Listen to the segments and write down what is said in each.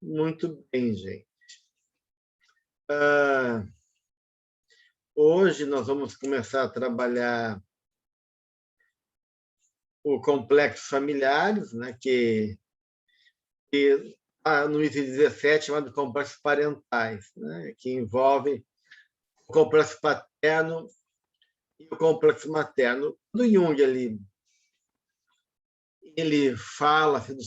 Muito bem, gente. Hoje nós vamos começar a trabalhar o complexo familiares, né, que no item 17 chamado complexos parentais, né, que envolve o complexo paterno e o complexo materno. Do Jung ele fala assim,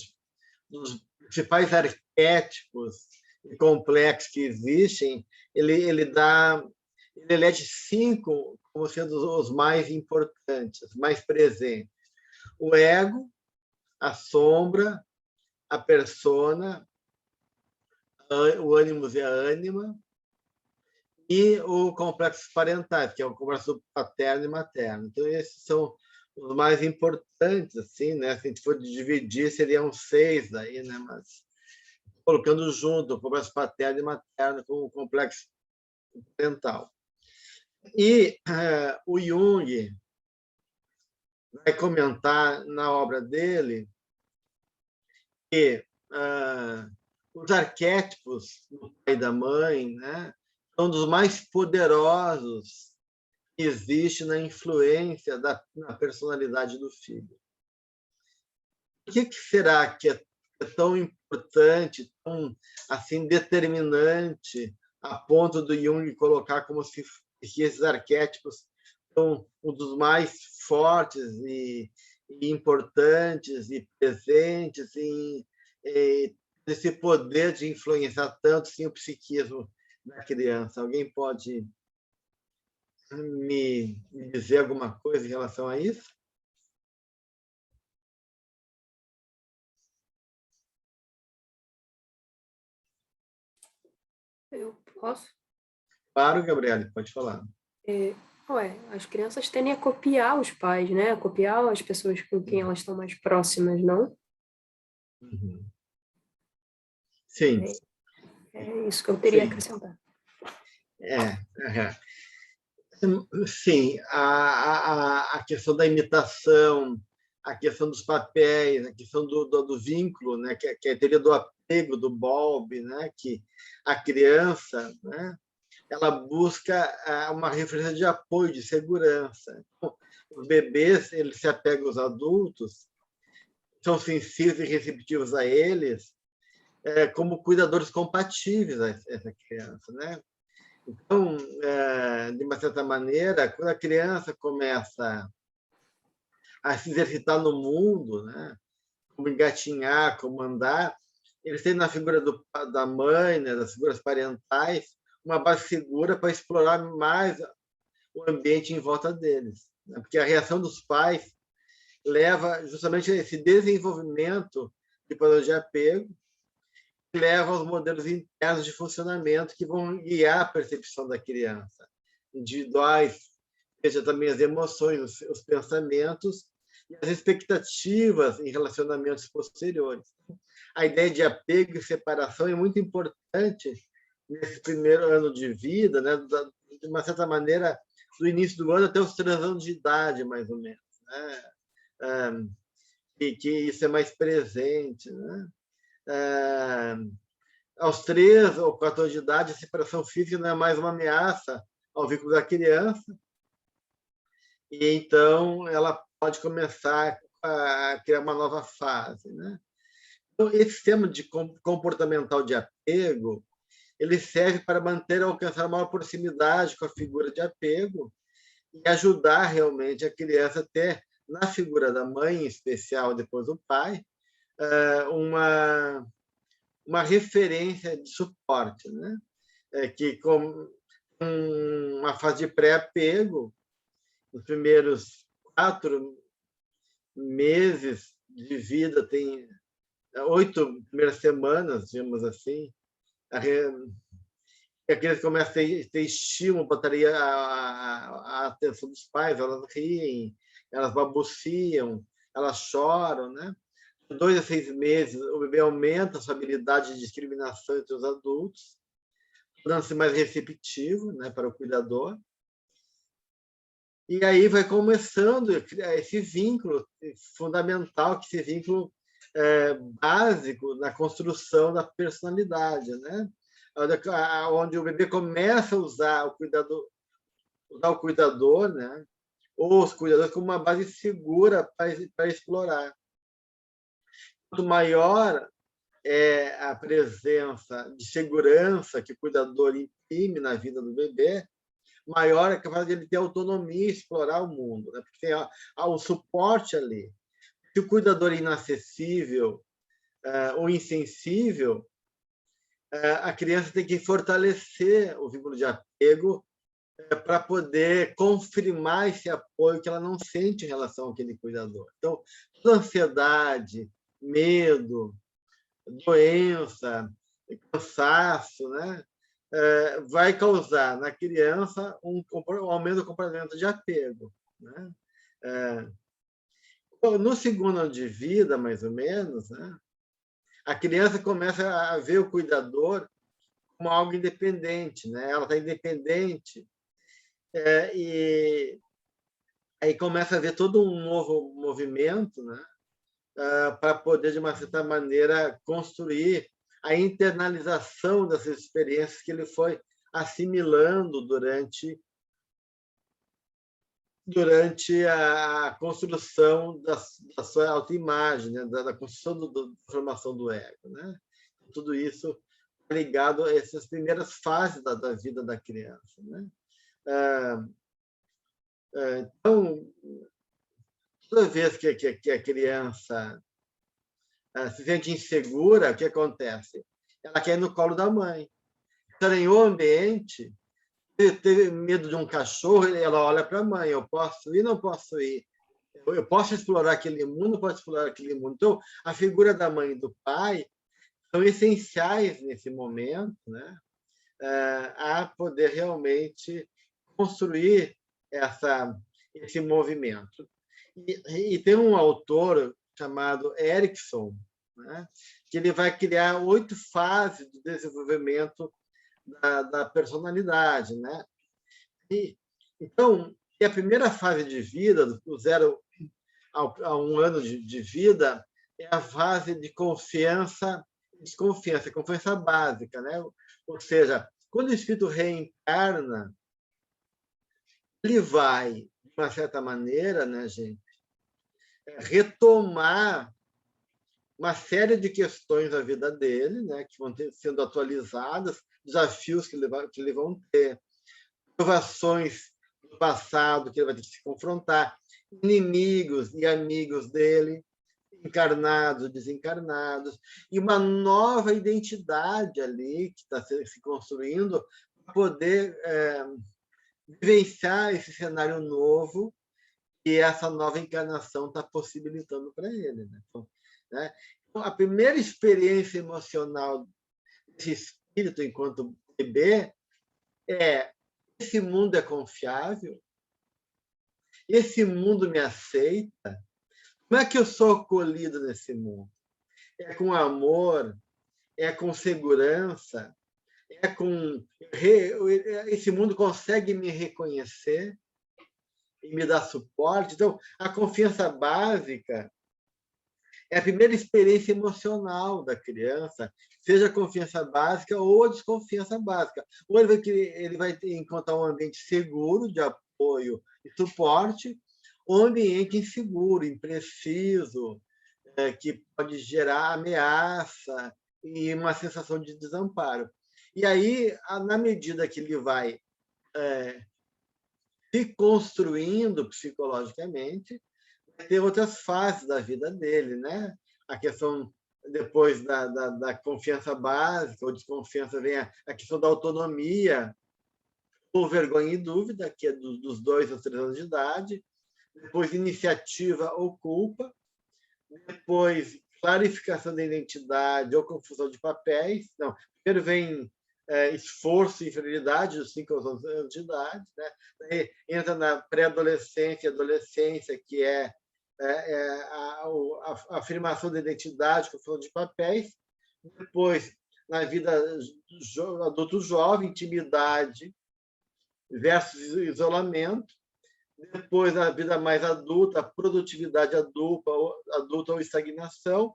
dos principais arquétipos e complexos que existem. Ele elege 5 como sendo os mais importantes, mais presentes: o ego, a sombra, a persona, o ânimos e a ânima, e o complexo parentais, que é o complexo paterno e materno. Então, esses são os mais importantes, assim, né? Se a gente for dividir, seriam 6 aí, né? Mas colocando junto o complexo paterno e materno com o complexo parental. E o Jung vai comentar na obra dele que os arquétipos do pai e da mãe, né, são dos mais poderosos que existe na influência na personalidade do filho. O que será que é tão importante, tão assim determinante, a ponto do Jung colocar como se esses arquétipos são um dos mais fortes e importantes e presentes em esse poder de influenciar tanto sim, o psiquismo da criança? Alguém pode me dizer alguma coisa em relação a isso? Eu posso? Claro, Gabriele, pode falar. As crianças tendem a copiar os pais, né? A copiar as pessoas com quem elas estão mais próximas, não? Uhum. Sim. É isso que eu teria a acrescentar. Sim, a questão da imitação, a questão dos papéis, a questão do vínculo, né, que é a teoria do apego do Bowlby, né, que a criança, né, ela busca uma referência de apoio, de segurança. Então, os bebês, eles se apegam aos adultos, são sensíveis e receptivos a eles, como cuidadores compatíveis a essa criança, né? Então, de uma certa maneira, quando a criança começa a se exercitar no mundo, né, como engatinhar, como andar, eles têm na figura da mãe, né, das figuras parentais, uma base segura para explorar mais o ambiente em volta deles, né? Porque a reação dos pais leva justamente a esse desenvolvimento de poder de apego, que leva aos modelos internos de funcionamento que vão guiar a percepção da criança, individuais, seja também as emoções, os pensamentos e as expectativas em relacionamentos posteriores. A ideia de apego e separação é muito importante nesse primeiro ano de vida, né? De uma certa maneira, do início do ano até os 3 anos de idade, mais ou menos, né? Que isso é mais presente, né? Aos 3 ou 4 anos de idade, a separação física não é mais uma ameaça ao vínculo da criança, e então ela pode começar a criar uma nova fase, né? Então, esse sistema de comportamental de apego, ele serve para manter ou alcançar maior proximidade com a figura de apego e ajudar realmente a criança a ter, na figura da mãe, em especial, depois do pai, uma referência de suporte, né? Que com uma fase de pré-apego, os primeiros 4 meses de vida, tem 8 primeiras semanas, digamos assim, a criança começa a ter estímulo para ter a atenção dos pais, elas riem, elas balbuciam, elas choram, né? De 2 a 6 meses, o bebê aumenta a sua habilidade de discriminação entre os adultos, tornando-se mais receptivo, né, para o cuidador. E aí vai começando esse vínculo fundamental, que esse vínculo básico na construção da personalidade, né? Onde o bebê começa a usar o cuidador, né? Ou os cuidadores como uma base segura para explorar. Quanto maior é a presença de segurança que o cuidador imprime na vida do bebê, maior é a capacidade de ele ter autonomia e explorar o mundo, né? Porque tem o suporte ali. Se o cuidador é inacessível ou insensível, a criança tem que fortalecer o vínculo de apego para poder confirmar esse apoio que ela não sente em relação àquele cuidador. Então, toda ansiedade, medo, doença, cansaço, né? Vai causar na criança um aumento do comportamento de apego, né? No segundo ano de vida, mais ou menos, né? A criança começa a ver o cuidador como algo independente, né? Ela está independente e aí começa a ver todo um novo movimento, né? Para poder, de uma certa maneira, construir a internalização dessas experiências que ele foi assimilando durante a construção da sua autoimagem, né? da construção da formação do ego, né? Tudo isso ligado a essas primeiras fases da vida da criança, né? Então, toda vez que a criança se sente insegura, o que acontece? Ela quer ir no colo da mãe. Estranhou o ambiente, teve medo de um cachorro, ela olha para a mãe, eu posso ir, não posso ir? Eu posso explorar aquele mundo, não posso explorar aquele mundo? Então, a figura da mãe e do pai são essenciais nesse momento, né? A poder realmente construir esse movimento. E tem um autor chamado Erickson, né? Que ele vai criar 8 fases do desenvolvimento da personalidade, né? Então, a primeira fase de vida, do 0 a 1 ano de vida, é a fase de confiança e desconfiança, confiança básica, né? Ou seja, quando o espírito reencarna, ele vai, de uma certa maneira, né, gente, retomar uma série de questões da vida dele, né, que vão sendo atualizadas, desafios que ele vão ter, provações do passado que ele vai ter que se confrontar, inimigos e amigos dele, encarnados, desencarnados, e uma nova identidade ali que está se construindo para poder vivenciar esse cenário novo que essa nova encarnação está possibilitando para ele, né? Então, a primeira experiência emocional desse espírito enquanto bebê é: esse mundo é confiável? Esse mundo me aceita? Como é que eu sou acolhido nesse mundo? É com amor? É com segurança? Esse mundo consegue me reconhecer e me dar suporte? Então, a confiança básica é a primeira experiência emocional da criança, seja a confiança básica ou a desconfiança básica. Ou ele vai encontrar um ambiente seguro de apoio e suporte, ou um ambiente inseguro, impreciso, que pode gerar ameaça e uma sensação de desamparo. E aí, na medida que ele vai se construindo psicologicamente, vai ter outras fases da vida dele, né? A questão, depois da confiança básica ou desconfiança, vem a questão da autonomia, ou vergonha e dúvida, que é dos 2 aos 3 anos de idade, depois iniciativa ou culpa, depois clarificação da identidade ou confusão de papéis. Não, primeiro vem esforço e inferioridade dos 5 aos 11 anos de idade, né? Daí entra na pré-adolescência e adolescência, que é a afirmação da identidade, confusão de papéis. Depois, na vida adulto jovem, intimidade versus isolamento. Depois, na vida mais adulta, produtividade adulta ou estagnação.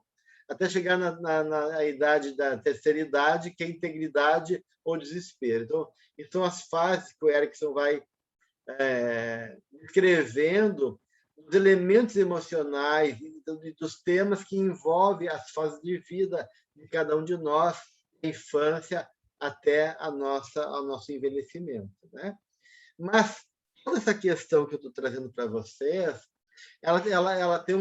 até chegar na idade da terceira idade, que é integridade ou desespero. Então, são as fases que o Erickson vai escrevendo os elementos emocionais e dos temas que envolvem as fases de vida de cada um de nós, da infância até o nosso envelhecimento, né? Mas toda essa questão que eu estou trazendo para vocês, ela tem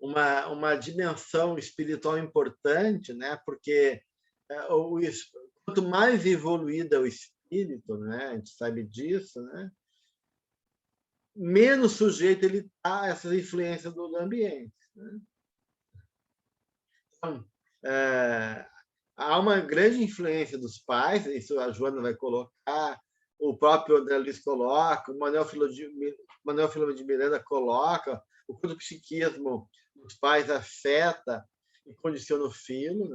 uma dimensão espiritual importante, né? Porque quanto mais evoluído é o espírito, né? A gente sabe disso, né? Menos sujeito ele está a essas influências do ambiente, né? Então, há uma grande influência dos pais, isso a Joana vai colocar, o próprio André Luiz coloca, o Manuel Filomeno de Miranda coloca, o quanto o psiquismo dos pais afeta e condiciona o filho,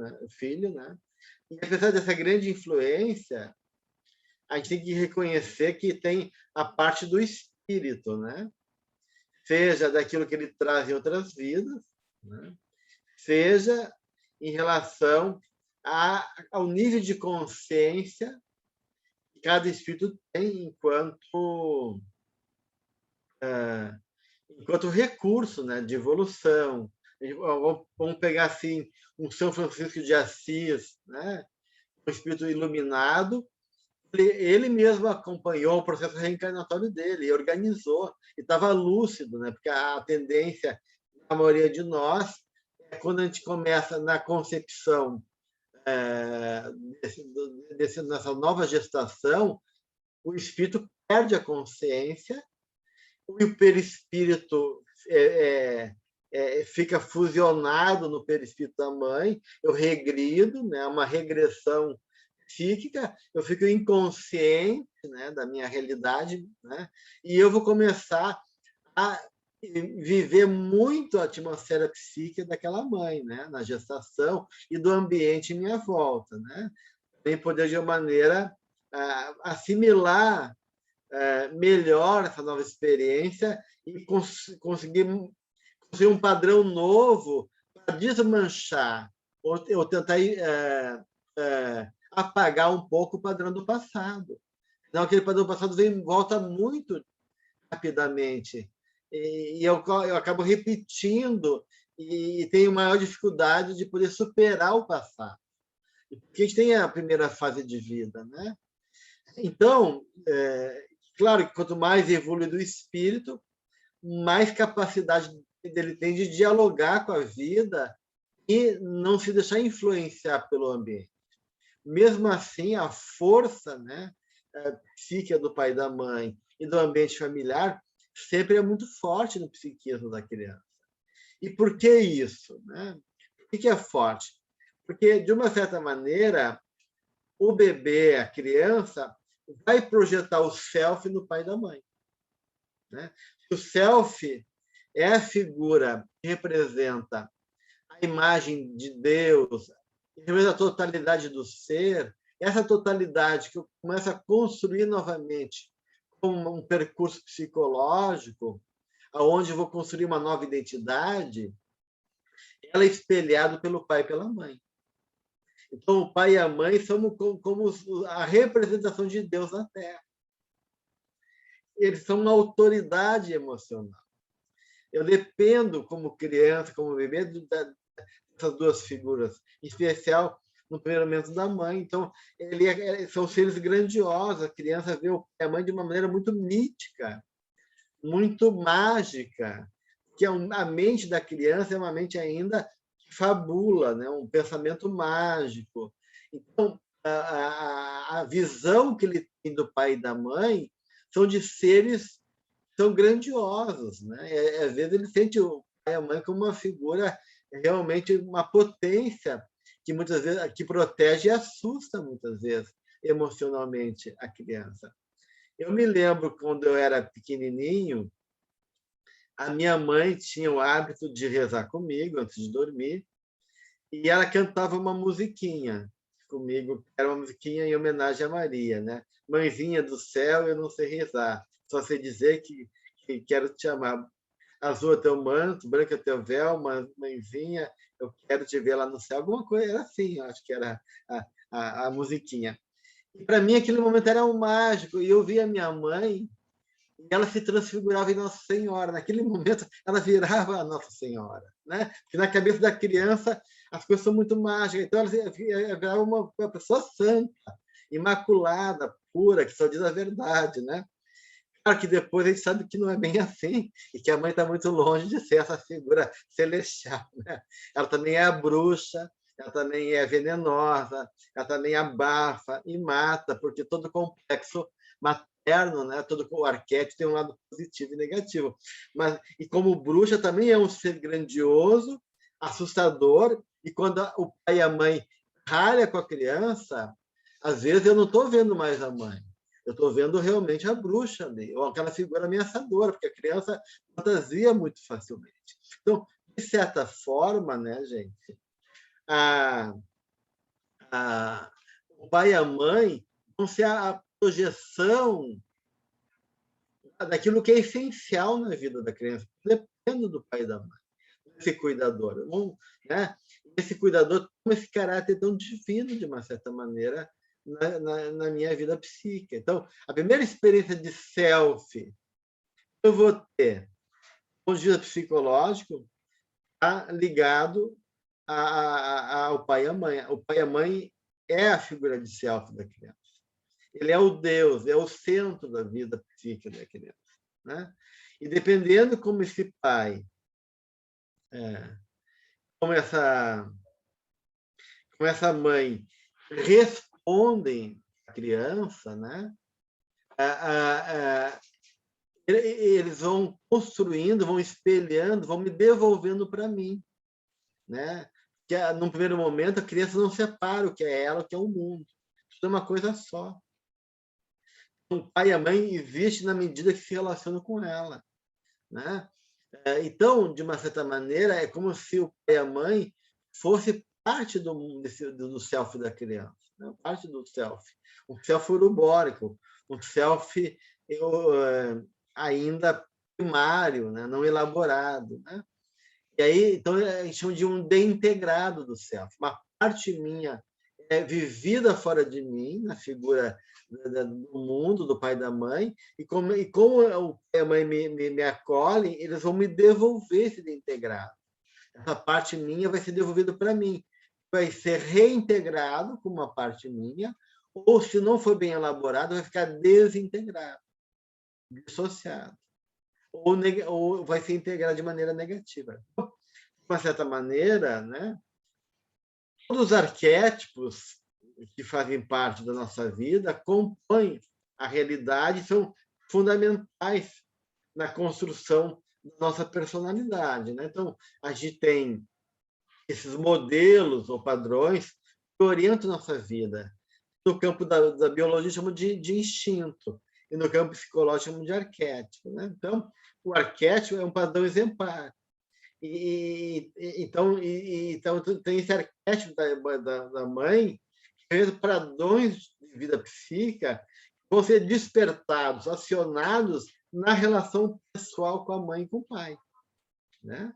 né? E apesar dessa grande influência, a gente tem que reconhecer que tem a parte do espírito, né? Seja daquilo que ele traz em outras vidas, né? Seja em relação ao nível de consciência que cada espírito tem enquanto recurso, né, de evolução. Vamos pegar assim um São Francisco de Assis, né, um espírito iluminado. Ele mesmo acompanhou o processo reencarnatório dele e organizou, e estava lúcido, né, porque a tendência da maioria de nós é quando a gente começa na concepção nessa nova gestação, o espírito perde a consciência, o perispírito fica fusionado no perispírito da mãe, eu regrido, né, uma regressão psíquica, eu fico inconsciente, né, da minha realidade, né, e eu vou começar a viver muito a atmosfera psíquica daquela mãe, né, na gestação e do ambiente em minha volta, né, para poder de uma maneira assimilar melhor essa nova experiência e conseguir um padrão novo para desmanchar ou tentar apagar um pouco o padrão do passado. Não, aquele padrão do passado volta muito rapidamente e eu acabo repetindo e tenho maior dificuldade de poder superar o passado. Porque a gente tem a primeira fase de vida, né? Então, claro que quanto mais evoluído o espírito, mais capacidade ele tem de dialogar com a vida e não se deixar influenciar pelo ambiente. Mesmo assim, a força, né, psíquica do pai e da mãe e do ambiente familiar sempre é muito forte no psiquismo da criança. E por que isso, né? Por que é forte? Porque, de uma certa maneira, o bebê, a criança, vai projetar o self no pai e da mãe, né? O self é a figura que representa a imagem de Deus, a totalidade do ser, essa totalidade que eu começo a construir novamente como um percurso psicológico, onde eu vou construir uma nova identidade, ela é espelhada pelo pai e pela mãe. Então, o pai e a mãe são como a representação de Deus na Terra. Eles são uma autoridade emocional. Eu dependo, como criança, como bebê, dessas duas figuras, em especial no primeiro momento da mãe. Então, são seres grandiosos. A criança vê o pai e a mãe de uma maneira muito mítica, muito mágica, que a mente da criança é uma mente ainda que fabula, né? Um pensamento mágico. Então, a visão que ele tem do pai e da mãe são de seres tão grandiosos, né? Às vezes ele sente o pai e a mãe como uma figura realmente uma potência que muitas vezes que protege e assusta muitas vezes emocionalmente a criança. Eu me lembro quando eu era pequenininho, a minha mãe tinha o hábito de rezar comigo antes de dormir e ela cantava uma musiquinha comigo, era uma musiquinha em homenagem a Maria, né? Mãezinha do céu, eu não sei rezar, só sei dizer que quero te amar. azul é teu manto, branco é teu véu, mãezinha, eu quero te ver lá no céu, alguma coisa era assim, eu acho que era a musiquinha. E para mim aquele momento era um mágico, e eu via minha mãe, e ela se transfigurava em Nossa Senhora. Naquele momento, ela virava a Nossa Senhora, né? Porque na cabeça da criança as coisas são muito mágicas. Então, ela virava uma pessoa santa, imaculada, pura, que só diz a verdade, né? Claro que depois a gente sabe que não é bem assim e que a mãe está muito longe de ser essa figura celestial, né? Ela também é a bruxa, ela também é venenosa, ela também abafa e mata, porque todo complexo materno, né? Todo o arquétipo tem um lado positivo e negativo. Mas, e como bruxa também é um ser grandioso, assustador, e quando o pai e a mãe ralham com a criança, às vezes eu não estou vendo mais a mãe. Eu estou vendo realmente a bruxa ali, ou aquela figura ameaçadora, porque a criança fantasia muito facilmente. Então, de certa forma, né, gente, a, o pai e a mãe vão ser a projeção daquilo que é essencial na vida da criança, depende do pai e da mãe, esse cuidador. Né? Esse cuidador tem esse caráter tão divino, de uma certa maneira, na minha vida psíquica. Então, a primeira experiência de self eu vou ter, do ponto de vista psicológico, tá ligado ao pai e à mãe. O pai e a mãe é a figura de self da criança. Ele é o Deus, é o centro da vida psíquica da criança. Né? E dependendo como esse pai, como essa mãe respondem à criança, né? Eles vão construindo, vão espelhando, vão me devolvendo para mim, né? Que num primeiro momento a criança não separa o que é ela, o que é o mundo. Tudo é uma coisa só. O pai e a mãe existem na medida que se relacionam com ela, né? Então, de uma certa maneira, é como se o pai e a mãe fosse parte do self da criança, né? Parte do self. Um self urubórico, um self ainda primário, né? Não elaborado. Né? E aí, então, a gente chama de um integrado do self. Uma parte minha é vivida fora de mim, na figura do mundo, do pai e da mãe, e como o pai e a mãe me acolhem, eles vão me devolver esse integrado. Essa parte minha vai ser devolvida para mim. Vai ser reintegrado com uma parte minha, ou, se não for bem elaborado, vai ficar desintegrado, dissociado. Ou vai se integrar de maneira negativa. De uma certa maneira, né, todos os arquétipos que fazem parte da nossa vida compõem a realidade, são fundamentais na construção da nossa personalidade. Né? Então, a gente tem esses modelos ou padrões que orientam a nossa vida. No campo da biologia, chamam de instinto, e no campo psicológico, chamam de arquétipo. Né? Então, o arquétipo é um padrão exemplar. Então, tem esse arquétipo da mãe, que é padrões de vida psíquica que vão ser despertados, acionados na relação pessoal com a mãe e com o pai. Né?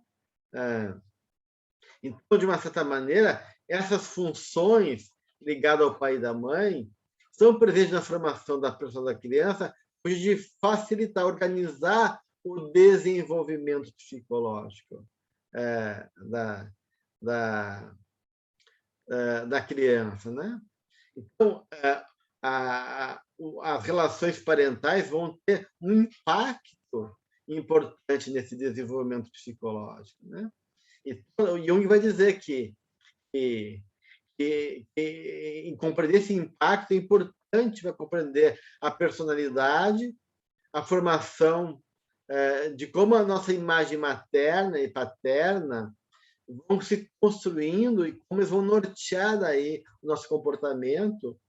Então, de uma certa maneira, essas funções ligadas ao pai e da mãe são presentes na formação da pessoa da criança, de facilitar, organizar o desenvolvimento psicológico da criança. Né? Então, as relações parentais vão ter um impacto importante nesse desenvolvimento psicológico. Né? Então, Jung vai dizer que em compreender esse impacto é importante para compreender a personalidade, a formação de como a nossa imagem materna e paterna vão se construindo e como eles vão nortear daí o nosso comportamento,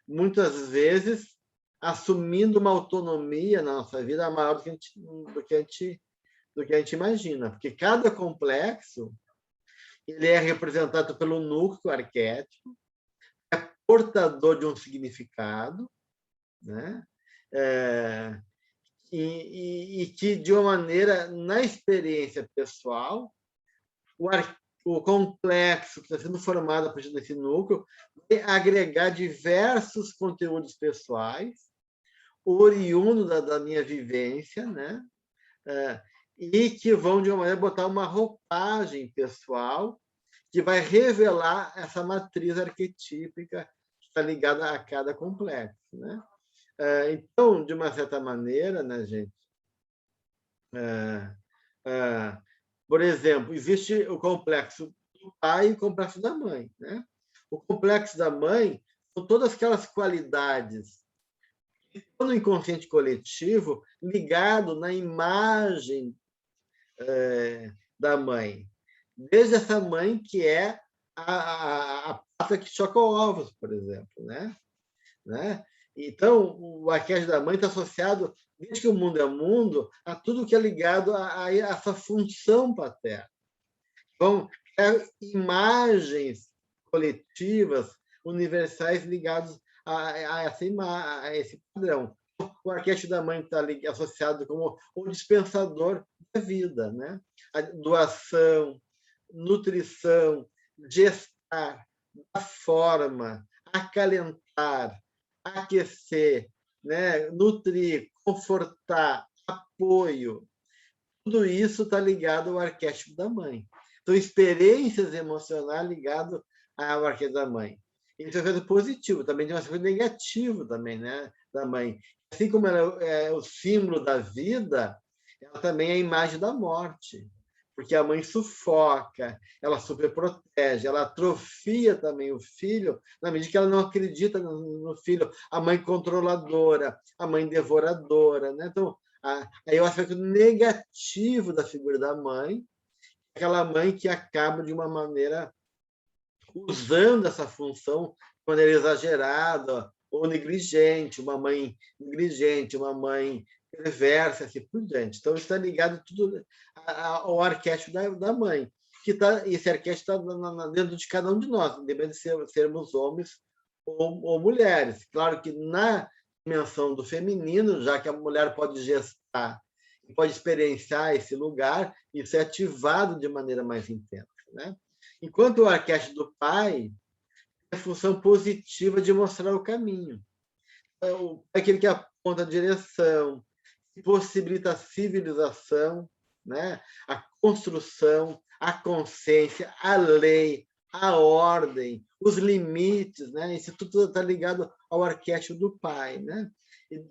muitas vezes assumindo uma autonomia na nossa vida maior do que a gente imagina, porque cada complexo ele é representado pelo núcleo arquétipo, é portador de um significado, né? e que, de uma maneira, na experiência pessoal, o complexo que está sendo formado a partir desse núcleo vai agregar diversos conteúdos pessoais, oriundo da minha vivência, né? E que vão, de uma maneira, botar uma roupagem pessoal que vai revelar essa matriz arquetípica que está ligada a cada complexo, né? Então, de uma certa maneira, né, gente? Por exemplo, existe o complexo do pai e o complexo da mãe, né? O complexo da mãe são todas aquelas qualidades que estão no inconsciente coletivo ligado na imagem da mãe. Desde essa mãe que é a pata que choca ovos, por exemplo, né? Então, o arquétipo da mãe está associado, desde que o mundo é mundo, a tudo que é ligado a essa função paterna. Então, imagens coletivas, universais, ligadas a esse padrão. O arquétipo da mãe está associado como o dispensador da vida, né? A doação, nutrição, gestar, dar forma, acalentar, aquecer, né? Nutrir, confortar, apoio. Tudo isso está ligado ao arquétipo da mãe. Então, experiências emocionais ligadas ao arquétipo da mãe. Isso é coisa positiva, também tem uma coisa negativa também, né, da mãe. Assim como ela é o símbolo da vida, ela também é a imagem da morte, porque a mãe sufoca, ela superprotege, ela atrofia também o filho, na medida que ela não acredita no filho, a mãe controladora, a mãe devoradora, né? Então, aí o aspecto negativo da figura da mãe, aquela mãe que acaba de uma maneira usando essa função de maneira exagerada ou negligente, uma mãe negligente, uma mãe perversa, assim por diante. Então, está ligado tudo ao arquétipo da mãe, que esse arquétipo está dentro de cada um de nós, independente de sermos homens ou mulheres. Claro que na dimensão do feminino, já que a mulher pode gestar e pode experienciar esse lugar, isso é ativado de maneira mais intensa, né? Enquanto o arquétipo do pai tem a função positiva de mostrar o caminho. É aquele que aponta a direção, que possibilita a civilização, né? A construção, a consciência, a lei, a ordem, os limites, né? Isso tudo está ligado ao arquétipo do pai, né?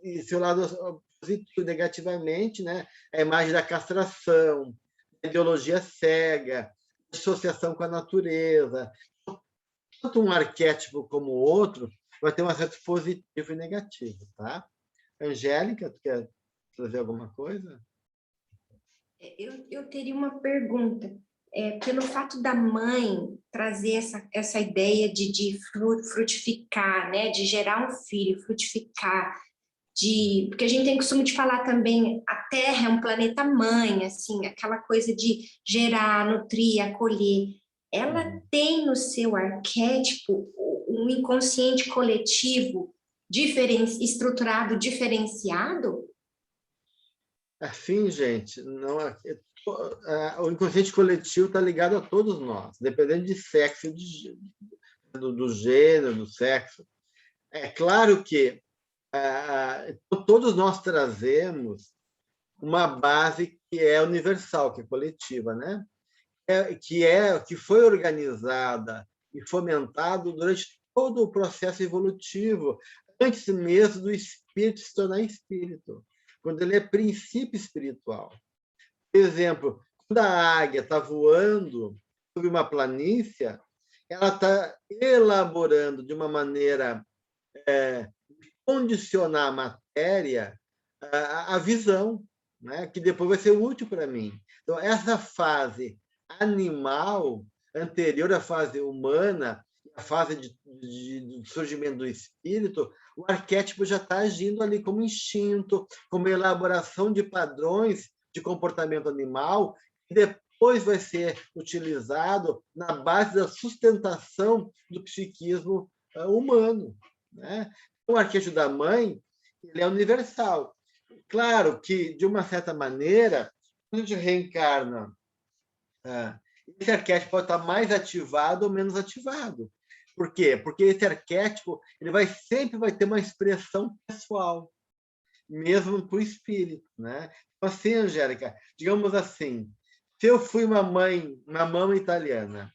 E seu lado positivo, negativamente, né? A imagem da castração, a ideologia cega, a dissociação com a natureza. Tanto um arquétipo como o outro vai ter um aspecto positivo e negativo, tá? Angélica, tu quer trazer alguma coisa? Eu teria uma pergunta. Pelo fato da mãe trazer essa ideia de frutificar, né, de gerar um filho, frutificar, porque a gente tem costume de falar também, a Terra é um planeta mãe, assim, aquela coisa de gerar, nutrir, acolher. Ela tem no seu arquétipo um inconsciente coletivo estruturado, diferenciado? Assim, gente, não, o inconsciente coletivo está ligado a todos nós, dependendo de sexo, do gênero, do sexo. É claro que todos nós trazemos uma base que é universal, que é coletiva, né? Que foi organizada e fomentado durante todo o processo evolutivo, antes mesmo do espírito se tornar espírito, quando ele é princípio espiritual. Por exemplo, quando a águia está voando sobre uma planície, ela está elaborando de uma maneira condicionar a matéria a visão, né? Que depois vai ser útil para mim. Então, essa fase animal, anterior à fase humana, a fase de surgimento do espírito, o arquétipo já está agindo ali como instinto, como elaboração de padrões de comportamento animal, que depois vai ser utilizado na base da sustentação do psiquismo humano, né? O arquétipo da mãe, ele é universal. Claro que, de uma certa maneira, quando a gente reencarna, esse arquétipo pode estar mais ativado ou menos ativado. Por quê? Porque esse arquétipo ele sempre vai ter uma expressão pessoal, mesmo para o espírito, né? Então, assim, Angélica, digamos assim, se eu fui uma mãe italiana,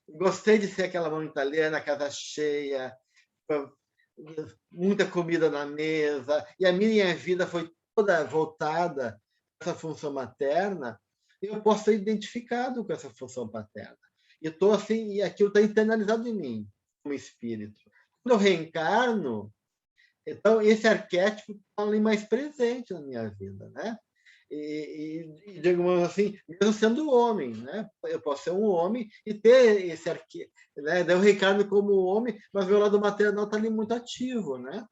gostei de ser aquela mãe italiana, casa cheia, muita comida na mesa, e a minha vida foi toda voltada para essa função materna, eu posso ser identificado com essa função paterna. E estou assim, e aquilo está internalizado em mim, como espírito. Quando eu reencarno, então esse arquétipo está ali mais presente na minha vida, né? Digamos assim, mesmo sendo homem, né? Eu posso ser um homem e ter esse arquétipo, né? Eu reencarno como homem, mas meu lado maternal está ali muito ativo, né?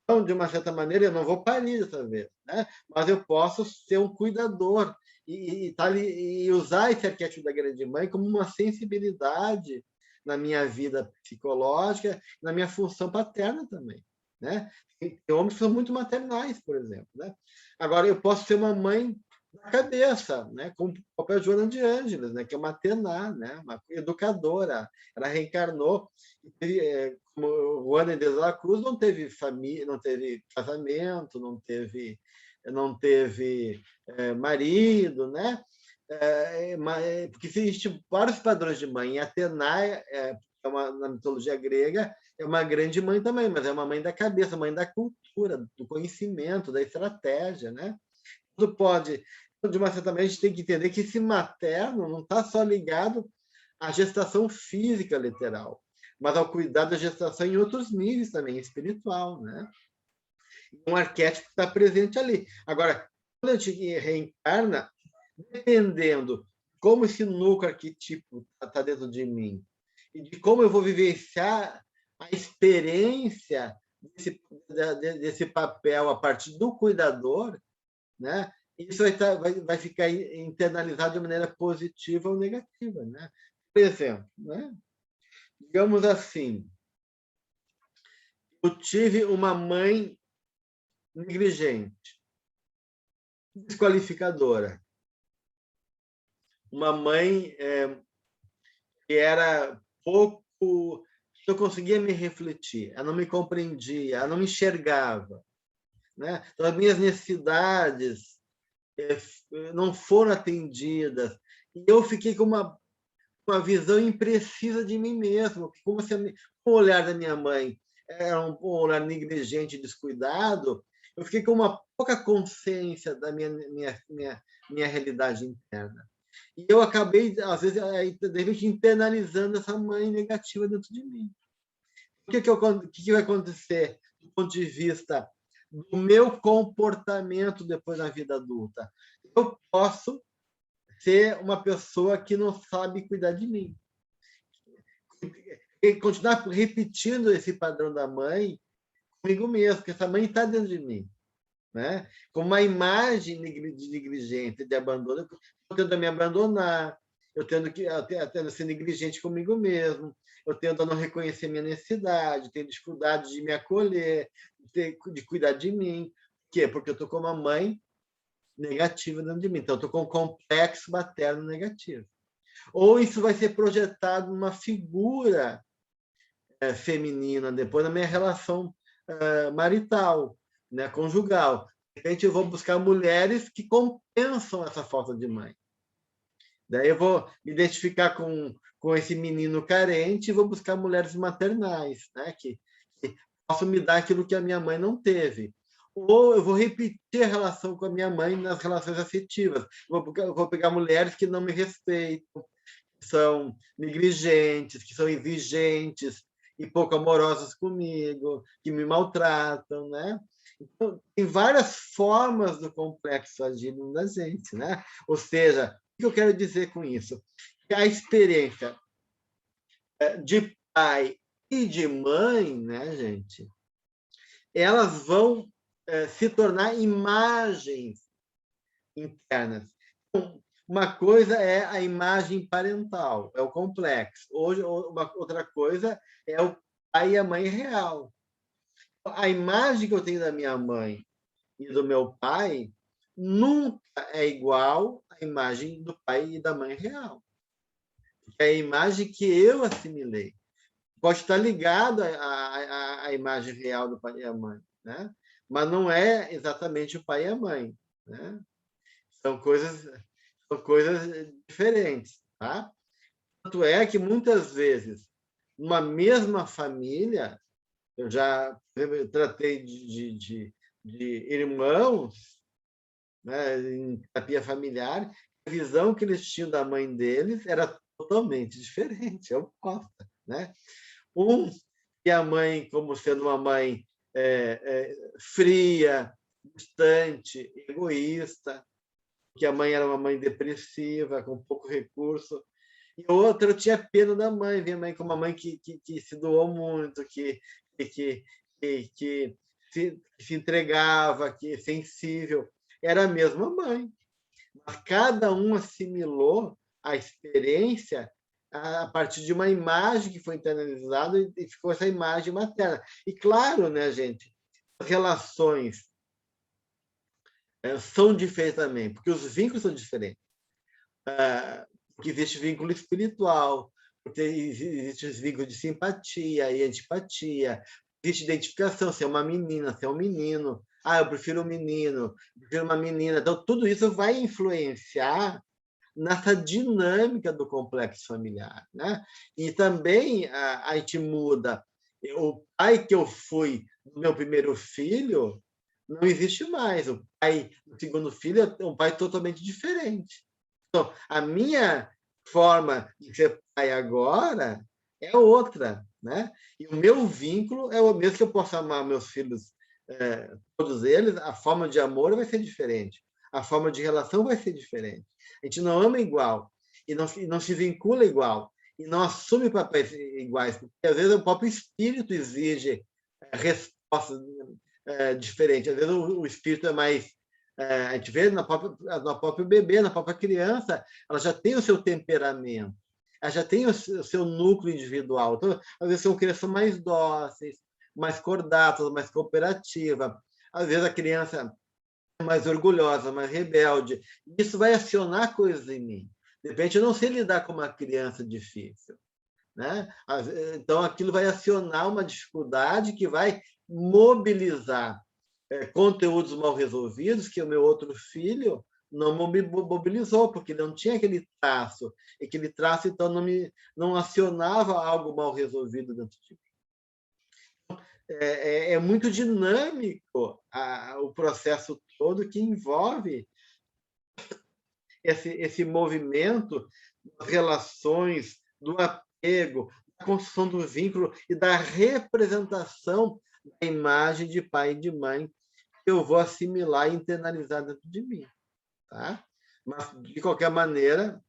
Então, de uma certa maneira, eu não vou parir dessa vez, né? Mas eu posso ser um cuidador e usar esse arquétipo da grande mãe como uma sensibilidade na minha vida psicológica, na minha função paterna também, né? Tem homens que são muito maternais, por exemplo, né? Agora, eu posso ser uma mãe da cabeça, né? Como o papel Joana de Ângeles, né? Que é uma tená, né? Uma educadora. Ela reencarnou, como Juana de la Cruz não teve família, não teve casamento, não teve marido, né? Porque existem vários padrões de mãe. Atena na mitologia grega é uma grande mãe também, mas é uma mãe da cabeça, mãe da cultura, do conhecimento, da estratégia, né? Tudo pode, de uma certa maneira, a gente tem que entender que esse materno não está só ligado à gestação física literal, mas ao cuidar da gestação em outros níveis também, espiritual, né? Um arquétipo está presente ali. Agora, quando a gente reencarna, dependendo como esse núcleo arquetípico está dentro de mim e de como eu vou vivenciar a experiência desse papel a partir do cuidador, né? Isso vai ficar internalizado de maneira positiva ou negativa, né? Por exemplo, né? Digamos assim, eu tive uma mãe negligente, desqualificadora, uma mãe que era pouco, eu conseguia me refletir, ela não me compreendia, ela não me enxergava, né? Então, as minhas necessidades não foram atendidas e eu fiquei com uma visão imprecisa de mim mesmo, como se o olhar da minha mãe era um olhar negligente, descuidado, eu fiquei com uma pouca consciência da minha realidade interna. E eu acabei, às vezes, de repente, internalizando essa mãe negativa dentro de mim. O que vai acontecer do ponto de vista do meu comportamento depois da vida adulta? Eu posso ser uma pessoa que não sabe cuidar de mim. E continuar repetindo esse padrão da mãe comigo mesmo, porque essa mãe está dentro de mim, né? Com uma imagem de negligente, de abandono, eu tendo a me abandonar, eu tendo a ser negligente comigo mesmo, eu tendo a não reconhecer minha necessidade, tenho dificuldade de me acolher, de cuidar de mim. Por quê? Porque eu estou com uma mãe negativa dentro de mim. Então, eu estou com um complexo materno negativo. Ou isso vai ser projetado numa figura feminina depois na minha relação marital, né, conjugal. De repente, eu vou buscar mulheres que compensam essa falta de mãe. Daí eu vou me identificar com esse menino carente e vou buscar mulheres maternais, né, que possam me dar aquilo que a minha mãe não teve. Ou eu vou repetir a relação com a minha mãe nas relações afetivas. Eu vou pegar mulheres que não me respeitam, que são negligentes, que são exigentes e pouco amorosas comigo, que me maltratam, né? Então, tem várias formas do complexo agindo na gente, né? Ou seja, o que eu quero dizer com isso? Que a experiência de pai e de mãe, né, gente? Elas vão se tornar imagens internas. Então, uma coisa é a imagem parental, é o complexo. Hoje, outra coisa é o pai e a mãe real. A imagem que eu tenho da minha mãe e do meu pai nunca é igual à imagem do pai e da mãe real. É a imagem que eu assimilei. Pode estar ligado à imagem real do pai e da mãe, né? Mas não é exatamente o pai e a mãe, né? São coisas diferentes, tá? Tanto é que, muitas vezes, numa mesma família, eu tratei de irmãos, né, em terapia familiar, a visão que eles tinham da mãe deles era totalmente diferente, é oposta, né? E a mãe como sendo uma mãe fria, distante, egoísta, que a mãe era uma mãe depressiva, com pouco recurso. E outra, eu tinha pena da mãe, ver a mãe como uma mãe que se doou muito, que se entregava, que é sensível. Era a mesma mãe. Mas cada um assimilou a experiência a partir de uma imagem que foi internalizada e ficou essa imagem materna. E claro, né, gente, as relações são diferentes também, porque os vínculos são diferentes. Porque existe vínculo espiritual, porque existe os vínculos de simpatia e antipatia, existe identificação, se é uma menina, se é um menino. Eu prefiro um menino, eu prefiro uma menina. Então, tudo isso vai influenciar nessa dinâmica do complexo familiar, né? E também a gente muda. O pai que eu fui do meu primeiro filho não existe mais. O pai do segundo filho é um pai totalmente diferente. Então, a minha forma de ser pai agora é outra, né? E o meu vínculo é o mesmo, que eu posso amar meus filhos, todos eles, a forma de amor vai ser diferente, a forma de relação vai ser diferente. A gente não ama igual, e não se vincula igual, e não assume papéis iguais, porque às vezes o próprio espírito exige respostas diferentes. Às vezes o espírito é mais... a gente vê no próprio bebê, na própria criança, ela já tem o seu temperamento, ela já tem o seu núcleo individual. Então, às vezes são crianças mais dóceis, mais cordatas, mais cooperativas. Às vezes a criança é mais orgulhosa, mais rebelde. Isso vai acionar coisas em mim. De repente, eu não sei lidar com uma criança difícil, né? Então, aquilo vai acionar uma dificuldade que vai mobilizar conteúdos mal resolvidos que o meu outro filho não mobilizou, porque ele não tinha aquele traço. E aquele traço, então, não acionava algo mal resolvido dentro de mim. É muito dinâmico o processo todo, que envolve esse movimento das relações, do apego, da construção do vínculo e da representação da imagem de pai e de mãe que eu vou assimilar e internalizar dentro de mim. Tá? Mas, de qualquer maneira,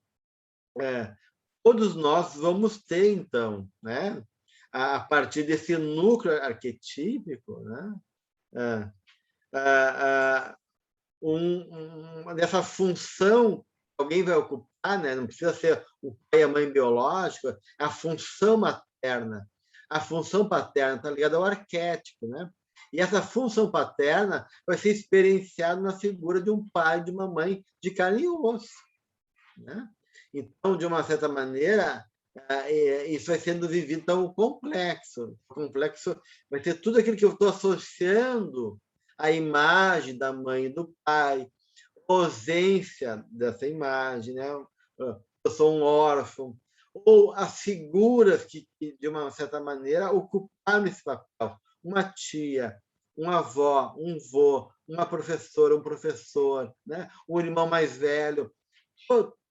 todos nós vamos ter, então, né, a partir desse núcleo arquetípico, né, dessa função que alguém vai ocupar, né? Não precisa ser o pai e a mãe biológica, a função materna. A função paterna está ligada ao arquétipo, né? E essa função paterna vai ser experienciada na figura de um pai e de uma mãe de carne e osso, né? Então, de uma certa maneira, isso vai sendo vivido tão complexo. O complexo vai ter tudo aquilo que eu estou associando à imagem da mãe e do pai, ausência dessa imagem, né? Eu sou um órfão, ou as figuras que de uma certa maneira, ocuparam esse papel. Uma tia, uma avó, um vô, uma professora, um professor, né? Um irmão mais velho.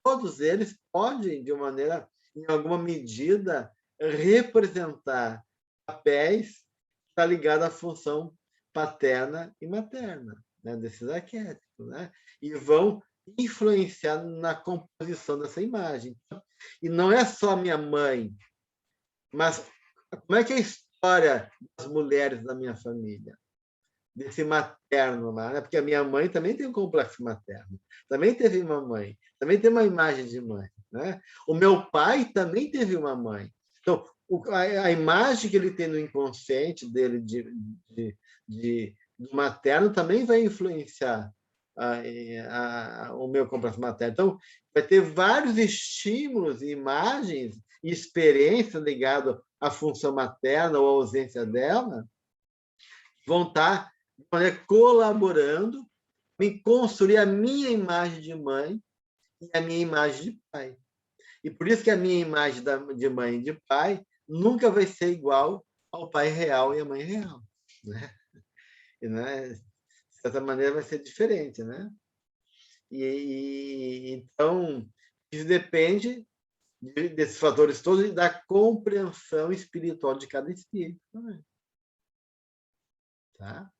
Todos eles podem, de uma maneira, em alguma medida, representar papéis que estão ligados à função paterna e materna, né? Desses arquétipos, né? E vão influenciar na composição dessa imagem. E não é só a minha mãe, mas como é que é a história das mulheres da minha família? Desse materno lá, né? Porque a minha mãe também tem um complexo materno, também teve uma mãe, também tem uma imagem de mãe, né? O meu pai também teve uma mãe. Então, a imagem que ele tem no inconsciente dele de do materno também vai influenciar o meu complexo materno. Então, vai ter vários estímulos, imagens e experiências ligadas à função materna ou à ausência dela, que vão estar colaborando em construir a minha imagem de mãe e a minha imagem de pai. E por isso que a minha imagem de mãe e de pai nunca vai ser igual ao pai real e à mãe real, né? E, né, de certa maneira vai ser diferente, né? Então, isso depende desses fatores todos e da compreensão espiritual de cada espírito também. Tá?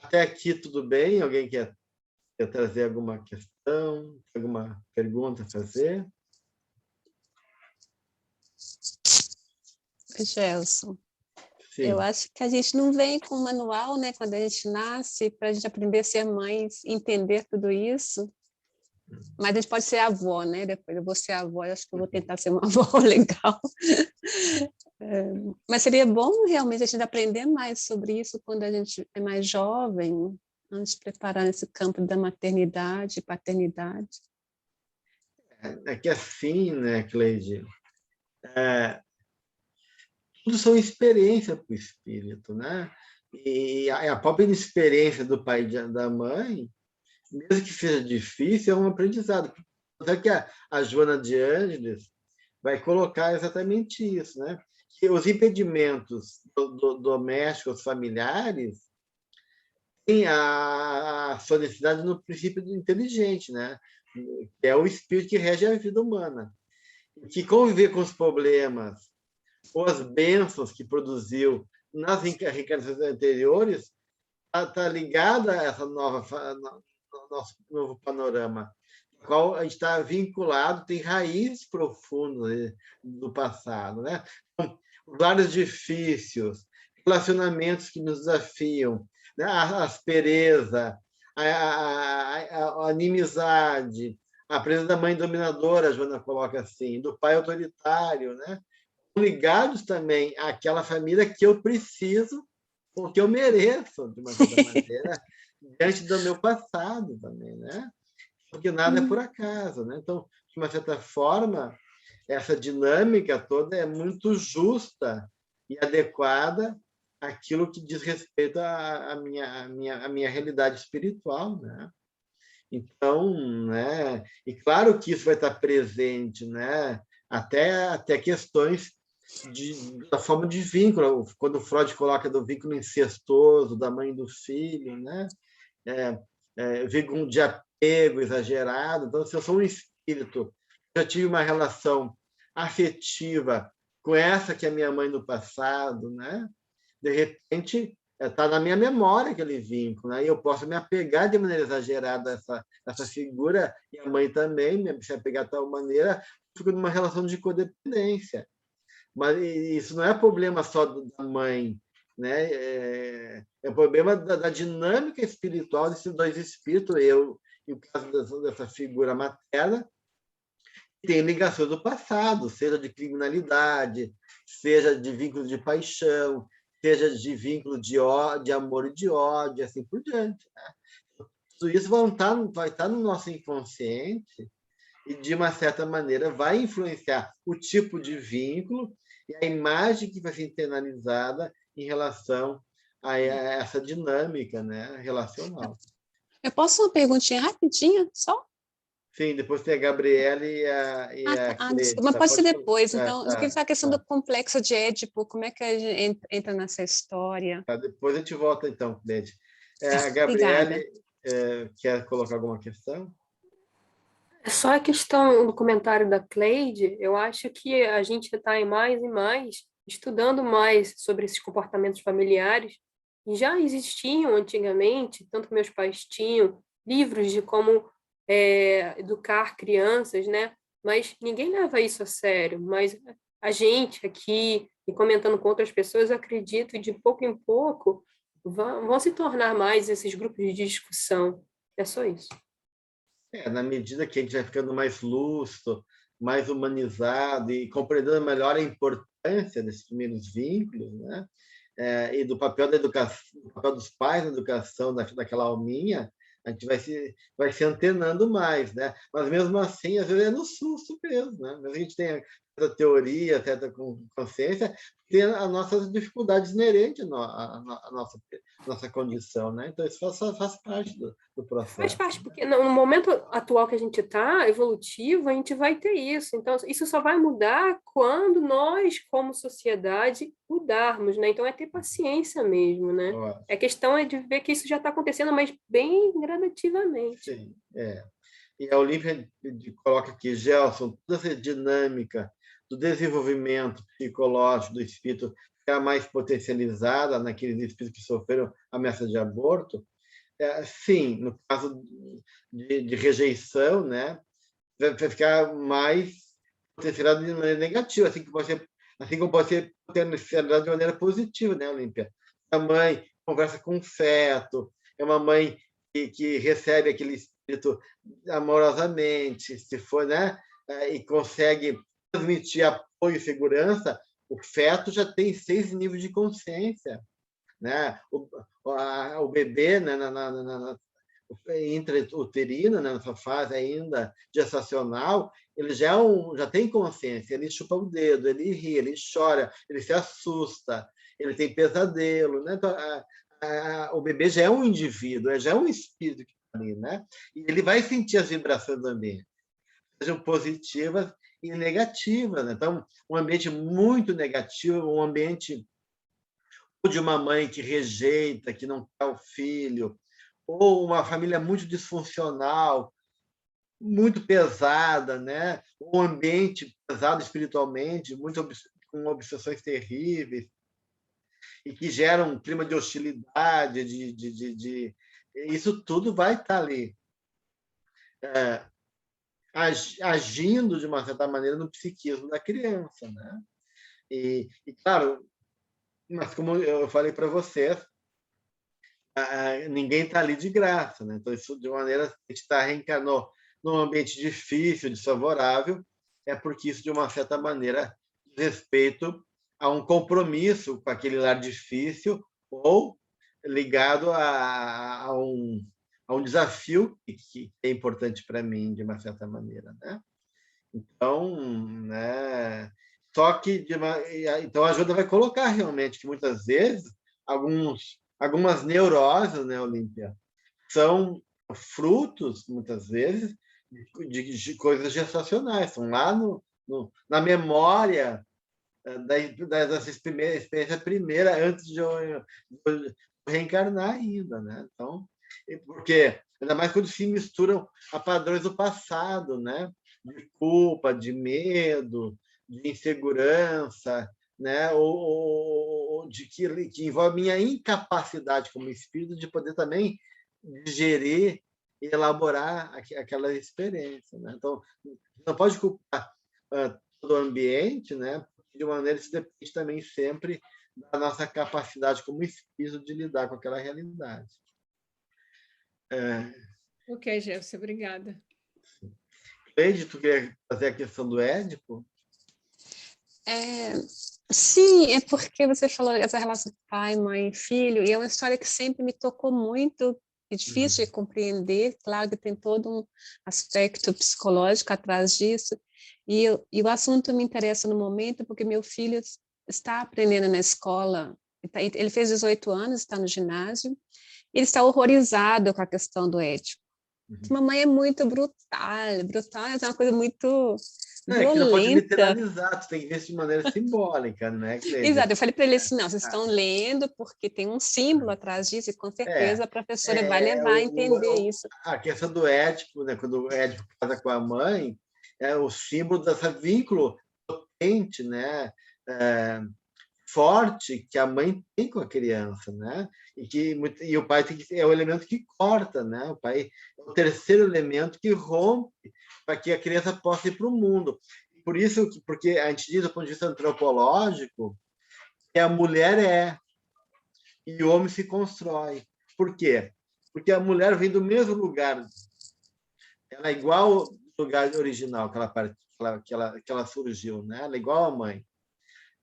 Até aqui tudo bem? Alguém quer trazer alguma questão, alguma pergunta a fazer? Gelson, Sim. eu acho que a gente não vem com manual, né, quando a gente nasce, para a gente aprender a ser mãe, entender tudo isso. Mas a gente pode ser avó, né? Depois eu vou ser avó, eu acho que eu vou tentar ser uma avó legal. Mas seria bom realmente a gente aprender mais sobre isso quando a gente é mais jovem, antes de preparar nesse campo da maternidade e paternidade. É que assim, né, Cleide? Tudo são experiências para o espírito, né? E a própria experiência do pai e da mãe, mesmo que seja difícil, é um aprendizado. Até que a Joana de Ângeles vai colocar exatamente isso, né? Que os impedimentos domésticos, familiares, têm a sua necessidade no princípio do inteligente, né? Que é o espírito que rege a vida humana. Que conviver com os problemas ou as bênçãos que produziu nas reencarnações anteriores está ligada a essa nosso novo panorama, ao qual a gente está vinculado, tem raízes profundas do passado, né? Vários difícios, relacionamentos que nos desafiam, né? A aspereza, a inimizade, a presença da mãe dominadora, a Joana coloca assim, do pai autoritário, né? Ligados também àquela família que eu preciso, ou que eu mereço, de uma certa maneira, diante do meu passado também, né? Porque nada é por acaso, né? Então, de uma certa forma, essa dinâmica toda é muito justa e adequada àquilo que diz respeito à minha realidade espiritual, né? Então, né? E claro que isso vai estar presente, né? Até questões da forma de vínculo, quando o Freud coloca do vínculo incestuoso da mãe e do filho, né? Vínculo de apego exagerado. Então, se eu sou um espírito, já tive uma relação afetiva com essa que é minha mãe no passado, né? De repente, está na minha memória aquele vínculo, né? E eu posso me apegar de maneira exagerada a essa figura, e a mãe também se apegar de tal maneira, fico numa relação de codependência. Mas isso não é problema só da mãe, né? É problema da dinâmica espiritual desses dois espíritos, eu e o caso dessa figura materna, que tem ligações do passado, seja de criminalidade, seja de vínculo de paixão, seja de vínculo de amor e de ódio, assim por diante, né? Tudo isso vai estar no nosso inconsciente e, de uma certa maneira, vai influenciar o tipo de vínculo e a imagem que vai ser internalizada em relação a essa dinâmica, né, relacional. Eu posso uma perguntinha rapidinha, só? Sim, depois tem a Gabriela e a Cleide. Mas pode ser depois. Tá, Então, eu queria saber a questão do complexo de Édipo, como é que a gente entra nessa história? Tá, depois a gente volta, então, Cleide. A Obrigada. Gabriela quer colocar alguma questão? É só a questão do comentário da Cleide, eu acho que a gente está mais e mais estudando mais sobre esses comportamentos familiares, e já existiam antigamente, tanto meus pais tinham, livros de como educar crianças, né? Mas ninguém leva isso a sério, mas a gente aqui, e comentando com outras pessoas, acredito, de pouco em pouco, vão se tornar mais esses grupos de discussão. É só isso. Na medida que a gente vai ficando mais lúcido, mais humanizado e compreendendo melhor a importância desses primeiros vínculos, né? e do papel da educação, do papel dos pais na educação daquela alminha, a gente vai se antenando mais, né? Mas mesmo assim, às vezes é no susto mesmo, né? Mesmo a gente tem certa teoria, certa consciência, tem as nossas dificuldades inerentes à nossa condição, né? Então isso faz parte do Faz processo. parte, porque no momento atual que a gente está, evolutivo, a gente vai ter isso. Então, isso só vai mudar quando nós, como sociedade, mudarmos, né? Então, é ter paciência mesmo, né? A questão é de ver que isso já está acontecendo, mas bem gradativamente. Sim, E a Olímpia coloca aqui, Gelson, toda essa dinâmica do desenvolvimento psicológico do espírito ficar mais potencializada naqueles espíritos que sofreram ameaça de aborto, sim, no caso de rejeição, né, vai ficar mais potencializado de maneira negativa, assim como pode ser potencializado de maneira positiva, né, Olímpia? A mãe conversa com o feto, é uma mãe que recebe aquele espírito amorosamente, se for, né, e consegue transmitir apoio e segurança, o feto já tem 6 níveis de consciência, né? O bebê, né, intrauterino, né, nessa fase ainda gestacional, ele já tem consciência, ele chupa o dedo, ele ri, ele chora, ele se assusta, ele tem pesadelo, né? Então, o bebê já é um indivíduo, já é um espírito que está ali, né? E ele vai sentir as vibrações do ambiente, sejam positivas e negativas, né? Então, um ambiente muito negativo, um ambiente de uma mãe que rejeita, que não quer o filho, ou uma família muito disfuncional, muito pesada, né? Um ambiente pesado espiritualmente, com obsessões terríveis, e que geram um clima de hostilidade, isso tudo vai estar ali, agindo de uma certa maneira no psiquismo da criança, né? E claro, mas como eu falei para vocês, ninguém está ali de graça, né? Então isso de uma maneira a gente está reencarnou num ambiente difícil, desfavorável, é porque isso de uma certa maneira diz respeito a um compromisso com aquele lar difícil ou ligado a um desafio que é importante para mim de uma certa maneira, né? Então, né? Só que então a ajuda vai colocar realmente que muitas vezes algumas neuroses, né, Olímpia, são frutos muitas vezes de coisas gestacionais, são lá na memória dessa experiência primeira antes de eu reencarnar ainda, né? Então, porque ainda mais quando se misturam a padrões do passado, né? De culpa, de medo, de insegurança, né? Ou que envolve minha incapacidade como espírito de poder também digerir e elaborar aquela experiência, né? Então, não pode culpar todo o ambiente, né? De uma maneira isso depende também sempre da nossa capacidade como espírito de lidar com aquela realidade. Ok, Gelson, obrigada. Cleide, tu quer fazer a questão do Édipo? Sim, é porque você falou essa relação pai, mãe, filho, e é uma história que sempre me tocou muito, é difícil de compreender, claro que tem todo um aspecto psicológico atrás disso, e o assunto me interessa no momento porque meu filho está aprendendo na escola, ele fez 18 anos, está no ginásio, ele está horrorizado com a questão do Édipo. Mamãe é muito brutal é uma coisa muito violenta. Que não pode literalizar, tu tem que ver isso de maneira simbólica, né, Cleide? Exato, eu falei para ele assim, não, vocês estão lendo porque tem um símbolo atrás disso e com certeza a professora vai levar a entender isso. A questão do Édipo, né, quando o Édipo casa com a mãe, é o símbolo desse vínculo potente, né, forte que a mãe tem com a criança, né? E o pai é o elemento que corta, né? O pai é o terceiro elemento que rompe para que a criança possa ir para o mundo. Por isso, porque a gente diz do ponto de vista antropológico que a mulher e o homem se constrói. Por quê? Porque a mulher vem do mesmo lugar. Ela é igual ao lugar original que ela surgiu, né? Ela é igual à mãe.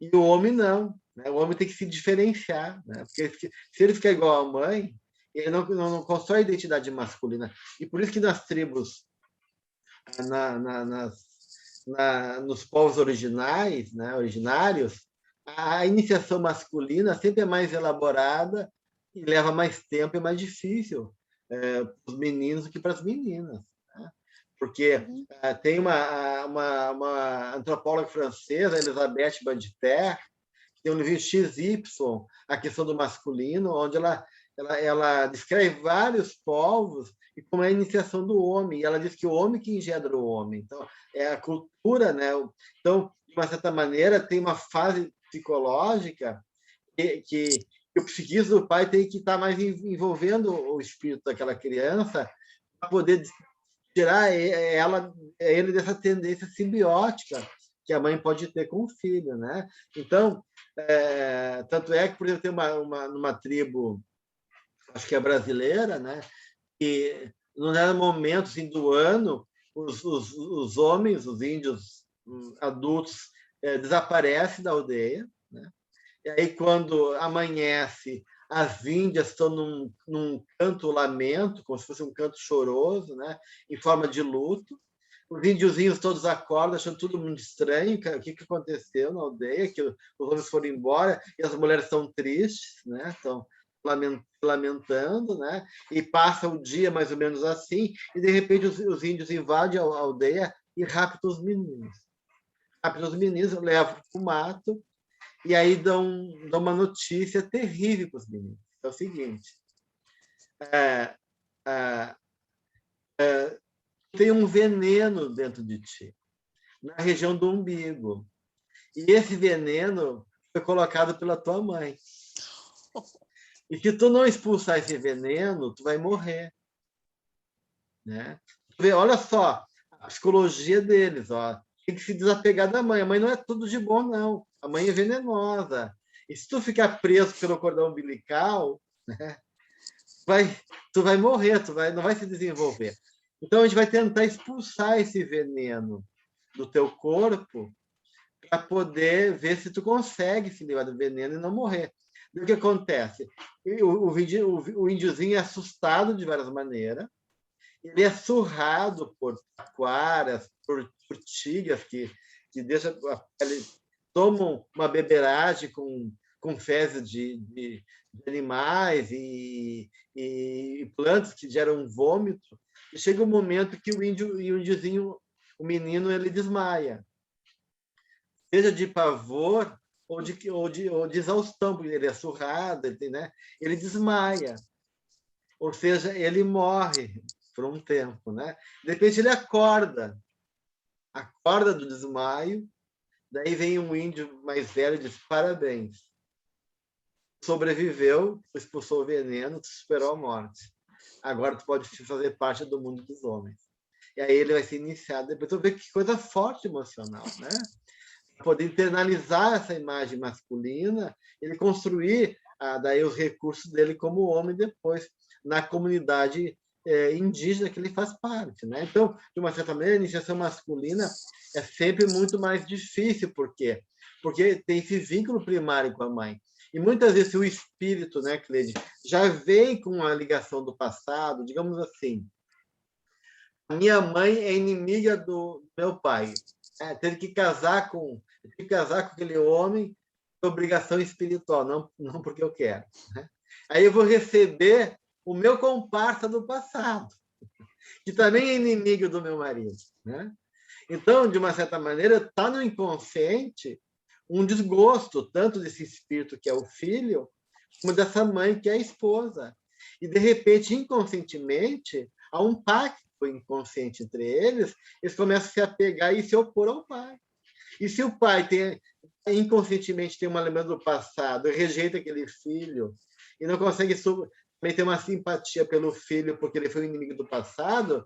E o homem não, né? O homem tem que se diferenciar, né? Porque se ele ficar igual à mãe, ele não constrói identidade masculina. E por isso que nas tribos, nos povos originais, né, originários, a iniciação masculina sempre é mais elaborada e leva mais tempo, é mais difícil para os meninos do que para as meninas, né? Porque tem uma antropóloga francesa, Elisabeth Badinter, que tem um livro XY, A Questão do Masculino, onde ela descreve vários povos e como é a iniciação do homem. E ela diz que o homem que engendra o homem. Então, é a cultura, né? Então, de uma certa maneira, tem uma fase psicológica que o psiquismo do pai tem que estar mais envolvendo o espírito daquela criança para poder tirar ele dessa tendência simbiótica que a mãe pode ter com o filho, né? Então, tanto é que, por exemplo, tem numa tribo, acho que é brasileira, né? E num dado momento assim, do ano, os homens, os índios adultos, desaparecem da aldeia, né? E aí, quando amanhece, as índias estão num canto lamento, como se fosse um canto choroso, né? Em forma de luto. Os índiozinhos todos acordam, achando tudo muito estranho. O que aconteceu na aldeia? Que os homens foram embora e as mulheres estão tristes, né? Estão lamentando, né? E passa o dia mais ou menos assim, e de repente os índios invadem a aldeia e raptam os meninos. Raptam os meninos, levam para o mato, e aí dão uma notícia terrível para os meninos. É o seguinte: tem um veneno dentro de ti, na região do umbigo. E esse veneno foi colocado pela tua mãe. E se tu não expulsar esse veneno, tu vai morrer, né? Olha só, a psicologia deles, ó. Tem que se desapegar da mãe. A mãe não é tudo de bom, não. A mãe é venenosa. E se tu ficar preso pelo cordão umbilical, né, tu vai morrer, não vai se desenvolver. Então, a gente vai tentar expulsar esse veneno do teu corpo para poder ver se tu consegue se livrar do veneno e não morrer. E o que acontece? O índiozinho é assustado de várias maneiras, ele é surrado por taquaras, por tigres que deixam a pele, tomam uma beberagem com fezes de animais e plantas que geram vômito. E chega um momento que o índiozinho, o menino, ele desmaia. Seja de pavor ou de exaustão, porque ele é surrado, né? Ele desmaia. Ou seja, ele morre por um tempo, né? De repente ele acorda do desmaio, daí vem um índio mais velho e diz: parabéns, sobreviveu, expulsou o veneno, tu superou a morte. Agora tu pode fazer parte do mundo dos homens. E aí ele vai ser iniciado. Depois tu vê que coisa forte emocional, né? Poder internalizar essa imagem masculina, ele construir daí os recursos dele como homem depois na comunidade indígena que ele faz parte, né? Então, de uma certa maneira, a iniciação masculina é sempre muito mais difícil. Por quê? Porque tem esse vínculo primário com a mãe. E muitas vezes o espírito, né, Cleide, já vem com a ligação do passado, digamos assim. A minha mãe é inimiga do meu pai. Teve que casar com aquele homem por obrigação espiritual, não porque eu quero, né? Aí eu vou receber o meu comparsa do passado, que também é inimigo do meu marido, né? Então, de uma certa maneira, está no inconsciente um desgosto, tanto desse espírito que é o filho, como dessa mãe que é a esposa. E, de repente, inconscientemente, há um pacto inconsciente entre eles começam a se apegar e se opor ao pai. E se o pai inconscientemente tem uma lembrança do passado e rejeita aquele filho e não consegue também ter uma simpatia pelo filho porque ele foi o inimigo do passado,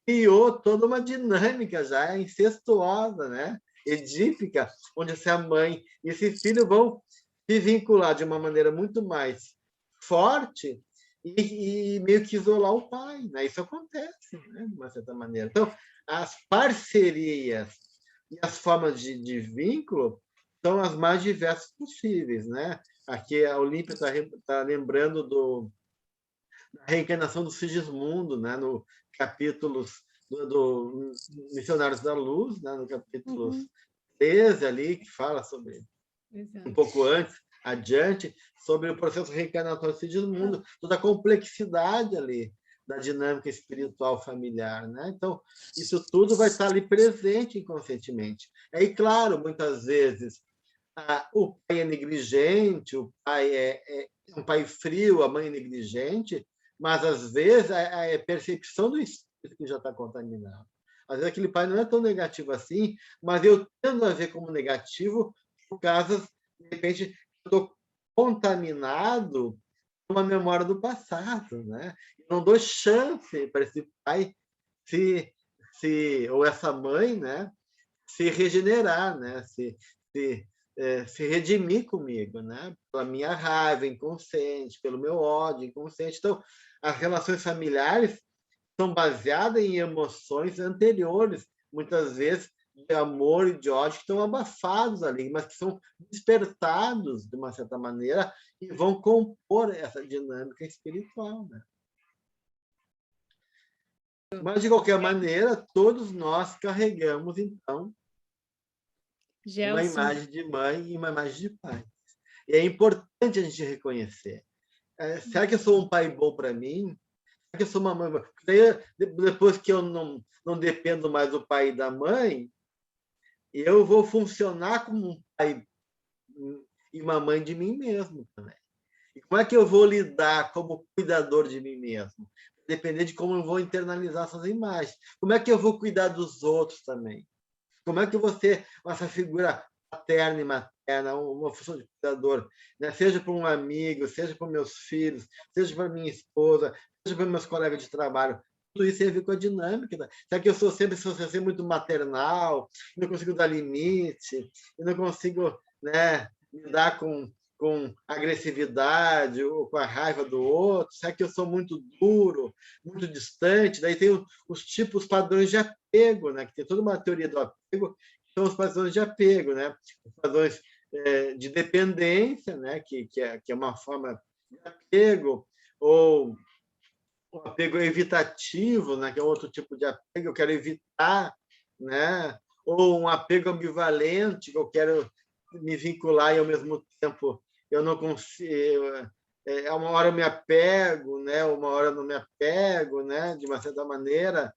criou toda uma dinâmica já incestuosa, né? Edípica, onde essa mãe e esse filho vão se vincular de uma maneira muito mais forte e meio que isolar o pai, né? Isso acontece, né? De uma certa maneira. Então, as parcerias e as formas de vínculo são as mais diversas possíveis, né? Aqui a Olímpia está lembrando da reencarnação do Sigismundo, né? No capítulos do Missionários da Luz, né? No capítulo 13 ali, que fala sobre, um pouco antes, adiante, sobre o processo reencarnatório do Sigismundo, toda a complexidade ali da dinâmica espiritual familiar, né? Então, isso tudo vai estar ali presente inconscientemente. Aí, claro, muitas vezes, o pai é negligente, o pai é um pai frio, a mãe é negligente, mas, às vezes, é a percepção do espírito que já está contaminado. Às vezes, aquele pai não é tão negativo assim, mas eu tendo a ver como negativo por causa, de repente, eu estou contaminado por uma memória do passado, né? Não dou chance para esse pai ou essa mãe, né, se regenerar, né, se redimir comigo, né, pela minha raiva inconsciente, pelo meu ódio inconsciente. Então, as relações familiares são baseadas em emoções anteriores, muitas vezes de amor e de ódio, que estão abafados ali, mas que são despertados, de uma certa maneira, e vão compor essa dinâmica espiritual, né? Mas, de qualquer maneira, todos nós carregamos, então, uma imagem de mãe e uma imagem de pai. E é importante a gente reconhecer. Será que eu sou um pai bom para mim? Será que eu sou uma mãe boa? Depois que eu não dependo mais do pai e da mãe, eu vou funcionar como um pai e uma mãe de mim mesmo também. E como é que eu vou lidar como cuidador de mim mesmo? Depender de como eu vou internalizar essas imagens. Como é que eu vou cuidar dos outros também? Como é que eu vou ser essa figura paterna e materna, uma função de cuidador, né? Seja para um amigo, seja para meus filhos, seja para minha esposa, seja para meus colegas de trabalho. Tudo isso tem a ver com a dinâmica. Será que eu sou sempre muito maternal, não consigo dar limite, não consigo, né, lidar com agressividade ou com a raiva do outro? Será que eu sou muito duro, muito distante? Daí tem os tipos padrões de apego, né? Que tem toda uma teoria do apego, que são os padrões de apego, né? Os padrões de dependência, né? Que é uma forma de apego, ou o apego evitativo, né? Que é outro tipo de apego, eu quero evitar, né? Ou um apego ambivalente, que eu quero me vincular e, ao mesmo tempo, eu não consigo. Uma hora eu me apego, né? Uma hora eu não me apego, né? De uma certa maneira,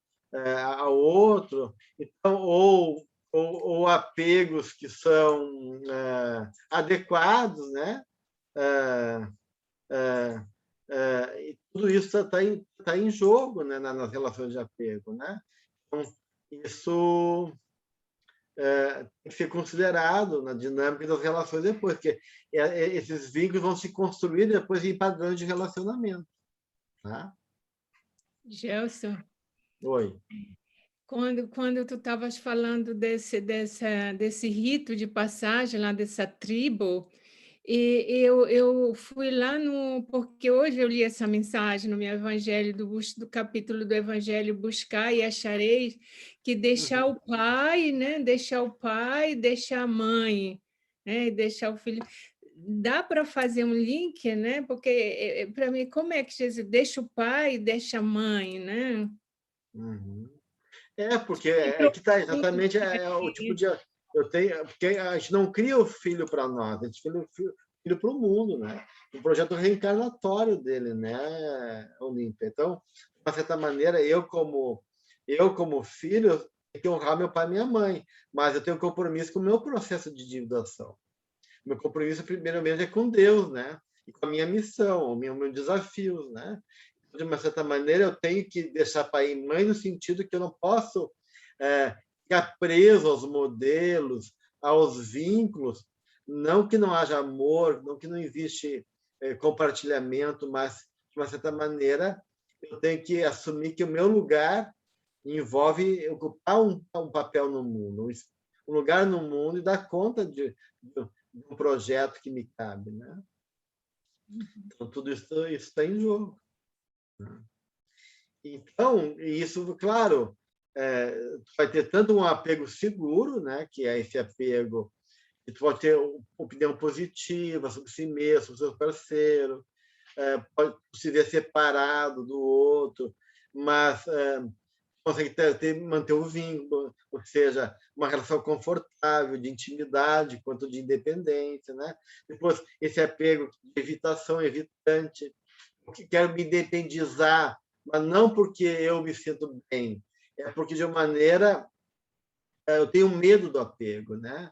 ao outro. Então, ou apegos que são adequados, né? E tudo isso está em jogo, né? Nas relações de apego, né? Então, isso tem que ser considerado na dinâmica das relações depois, porque esses vínculos vão se construir depois em padrões de relacionamento. Tá? Gelson, Oi. quando tu estavas falando desse rito de passagem lá dessa tribo, e eu fui lá porque hoje eu li essa mensagem no meu evangelho, do capítulo do Evangelho Buscar e Achareis, que deixar o pai, né? Deixar o pai, deixar a mãe, né? Deixar o filho. Dá para fazer um link, né? Porque, para mim, como é que Jesus deixa o pai e deixa a mãe, né? Porque que está exatamente o tipo de... porque a gente não cria o filho para nós, a gente cria o filho para o mundo, né? O projeto reencarnatório dele, né, Olímpia? Então, de uma certa maneira, eu como filho, tenho que honrar meu pai e minha mãe, mas eu tenho compromisso com o meu processo de individuação. Meu compromisso, primeiramente, é com Deus, né? E com a minha missão, meus desafios, né? De uma certa maneira, eu tenho que deixar pai e mãe no sentido que eu não posso ficar preso aos modelos, aos vínculos, não que não haja amor, não que não existe compartilhamento, mas, de uma certa maneira, eu tenho que assumir que o meu lugar envolve ocupar um papel no mundo, um lugar no mundo e dar conta de um projeto que me cabe, né? Então, tudo isso está em jogo. Então, isso, claro, vai ter tanto um apego seguro, né, que é esse apego Tu pode ter opinião positiva sobre si mesmo, sobre o seu parceiro, pode se ver separado do outro, mas consegue manter o vínculo, ou seja, uma relação confortável, de intimidade, quanto de independência, né? Depois, esse apego de evitação, evitante, porque quero me independizar, mas não porque eu me sinto bem, é porque, de uma maneira, eu tenho medo do apego, né?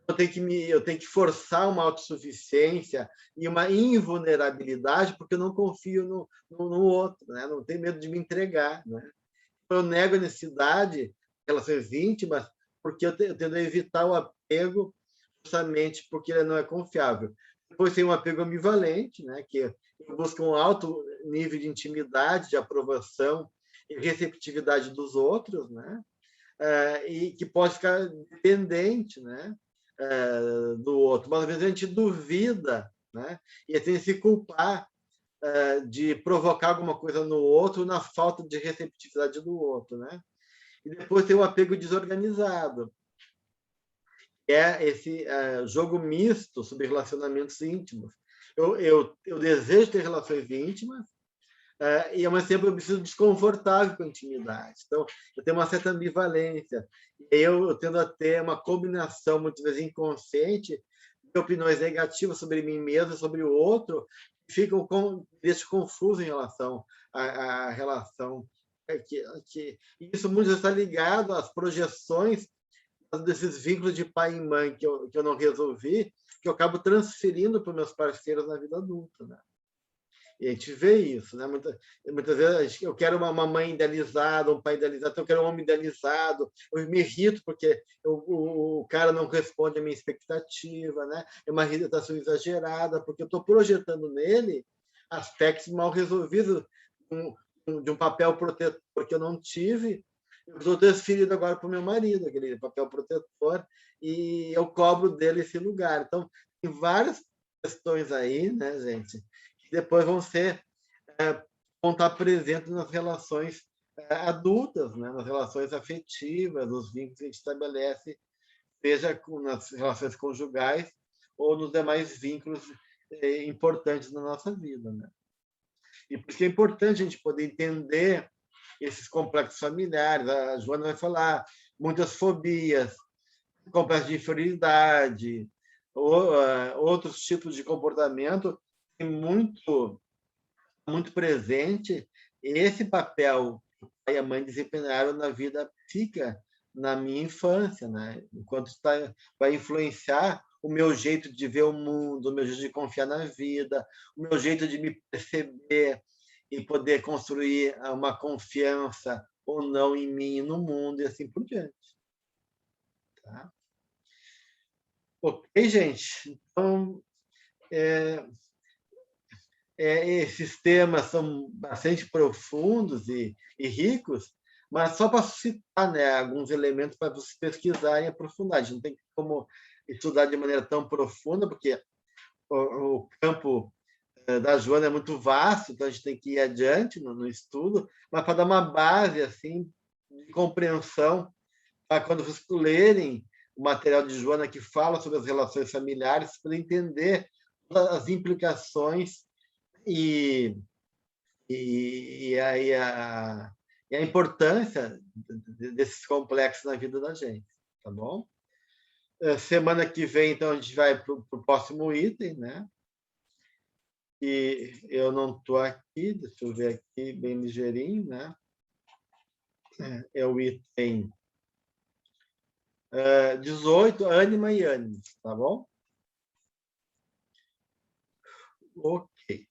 Eu tenho que forçar uma autossuficiência e uma invulnerabilidade porque eu não confio no outro, né? Não tenho medo de me entregar, né? Eu nego a necessidade, relações íntimas, porque eu tendo a evitar o apego justamente porque ele não é confiável. Depois tem um apego ambivalente, né? Que busca um alto nível de intimidade, de aprovação e receptividade dos outros, né? E que pode ficar dependente, né? Do outro. Mas às vezes a gente duvida, né? E tem que se culpar de provocar alguma coisa no outro na falta de receptividade do outro, né? E depois tem o apego desorganizado, que é esse jogo misto sobre relacionamentos íntimos. Eu desejo ter relações íntimas, e, ao mesmo tempo, eu me sinto desconfortável com a intimidade. Então, eu tenho uma certa ambivalência. Eu tendo a ter uma combinação, muitas vezes inconsciente, de opiniões negativas sobre mim mesmo, sobre o outro, que deixam confuso em relação à relação. Isso muitas vezes está ligado às projeções desses vínculos de pai e mãe que eu não resolvi, que eu acabo transferindo para os meus parceiros na vida adulta, né? E a gente vê isso, né? Muitas vezes eu quero uma mãe idealizada, um pai idealizado, então eu quero um homem idealizado, eu me irrito porque o cara não responde à minha expectativa, né? É uma irritação exagerada, porque eu estou projetando nele aspectos mal resolvidos de um papel protetor que eu não tive. Eu estou transferindo agora para o meu marido, aquele papel protetor, e eu cobro dele esse lugar. Então, tem várias questões aí, né, gente, depois vão estar presentes nas relações adultas, né? Nas relações afetivas, nos vínculos que a gente estabelece, seja nas relações conjugais ou nos demais vínculos importantes na nossa vida, né? E por isso que é importante a gente poder entender esses complexos familiares. A Joana vai falar muitas fobias, complexo de inferioridade, outros tipos de comportamento muito presente esse papel que o pai e a mãe desempenharam na vida psíquica na minha infância, né? Enquanto vai influenciar o meu jeito de ver o mundo, o meu jeito de confiar na vida, o meu jeito de me perceber e poder construir uma confiança ou não em mim e no mundo e assim por diante. Tá? Ok, gente? Então, esses temas são bastante profundos e ricos, mas só para citar, né, alguns elementos para vocês pesquisarem e aprofundar. A gente não tem como estudar de maneira tão profunda, porque o campo da Joana é muito vasto, então a gente tem que ir adiante no estudo, mas para dar uma base assim, de compreensão, para quando vocês lerem o material de Joana que fala sobre as relações familiares, para entender as implicações e a importância desses complexos na vida da gente, tá bom? Semana que vem, então, a gente vai para o próximo item, né? E eu não estou aqui, deixa eu ver aqui bem ligeirinho, né? É o item 18, ânima e ânimos, tá bom? Ok.